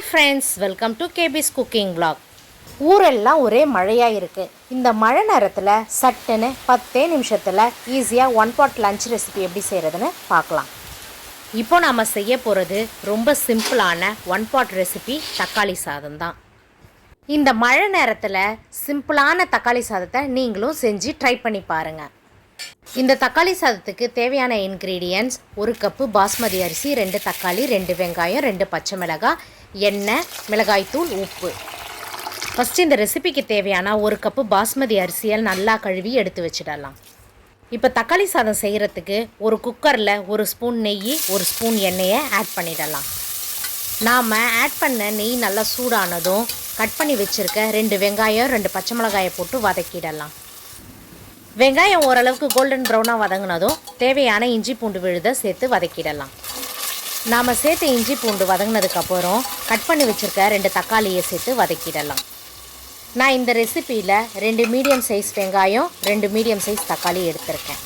Hi friends, welcome to கேபிஸ் cooking vlog. ஊரெல்லாம் ஒரே மழையாக இருக்குது. இந்த மழை நேரத்தில் சட்டுன்னு 10 நிமிஷத்தில் ஈஸியாக ஒன் பாட் லஞ்ச் ரெசிபி எப்படி செய்கிறதுன்னு பார்க்கலாம். இப்போ நாம் செய்ய போகிறது ரொம்ப சிம்பிளான ஒன் பாட் ரெசிபி தக்காளி சாதம் தான். இந்த மழை நேரத்தில் சிம்பிளான தக்காளி சாதத்தை நீங்களும் செஞ்சு ட்ரை பண்ணி பாருங்கள். இந்த தக்காளி சாதத்துக்கு தேவையான இன்க்ரீடியன்ட்ஸ்: 1 கப்பு பாஸ்மதி அரிசி, 2 தக்காளி, 2 வெங்காயம், 2 பச்சை மிளகாய், எண்ணெய், மிளகாய்த்தூள், உப்பு. ஃபஸ்ட்டு இந்த ரெசிபிக்கு தேவையான 1 கப்பு பாஸ்மதி அரிசியை நல்லா கழுவி எடுத்து வச்சிடலாம். இப்போ தக்காளி சாதம் செய்கிறதுக்கு ஒரு குக்கரில் 1 ஸ்பூன் நெய், 1 ஸ்பூன் எண்ணெயை ஆட் பண்ணிடலாம். நாம் ஆட் பண்ண நெய் நல்லா சூடானதும் கட் பண்ணி வச்சுருக்க 2 வெங்காயம், 2 பச்சை மிளகாயை போட்டு வதக்கிடலாம். வெங்காயம் ஓரளவுக்கு கோல்டன் ப்ரௌனாக வதங்கினதும் தேவையான இஞ்சி பூண்டு விழுதை சேர்த்து வதக்கிடலாம். நாம் சேர்த்து இஞ்சி பூண்டு வதங்கினதுக்கப்புறம் கட் பண்ணி வச்சுருக்க 2 தக்காளியை சேர்த்து வதக்கிடலாம். நான் இந்த ரெசிப்பியில் 2 மீடியம் சைஸ் வெங்காயம், 2 மீடியம் சைஸ் தக்காளி எடுத்திருக்கேன்.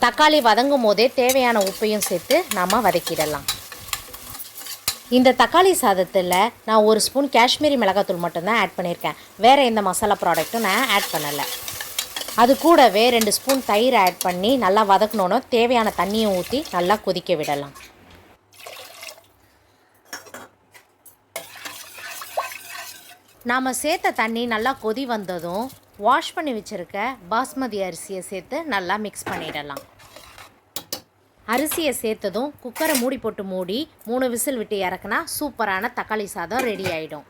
தக்காளி வதங்கும் போதே தேவையான உப்பையும் சேர்த்து நாம் வதக்கிடலாம். இந்த தக்காளி சாதத்தில் நான் 1 ஸ்பூன் காஷ்மீரி மிளகாத்தூள் மட்டும்தான் ஆட் பண்ணியிருக்கேன். வேறு எந்த மசாலா ப்ராடக்ட்டும் நான் ஆட் பண்ணலை. அது கூடவே 2 ஸ்பூன் தயிர் ஆட் பண்ணி நல்லா வதக்கணுன்னு தேவையான தண்ணியை ஊற்றி நல்லா கொதிக்க விடலாம். நாம் சேர்த்த தண்ணி நல்லா கொதி வந்ததும் வாஷ் பண்ணி வச்சுருக்க பாஸ்மதி அரிசியை சேர்த்து நல்லா மிக்ஸ் பண்ணிடலாம். அரிசியை சேர்த்ததும் குக்கரை மூடி போட்டு மூடி 3 விசில் விட்டு இறக்குனா சூப்பரான தக்காளி சாதம் ரெடி ஆகிடும்.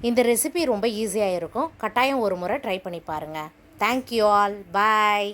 இந்த ரெசிபி ரொம்ப ஈஸியாக இருக்கும். கட்டாயம் ஒரு முறை ட்ரை பண்ணி பாருங்கள். Thank you all. பாய்.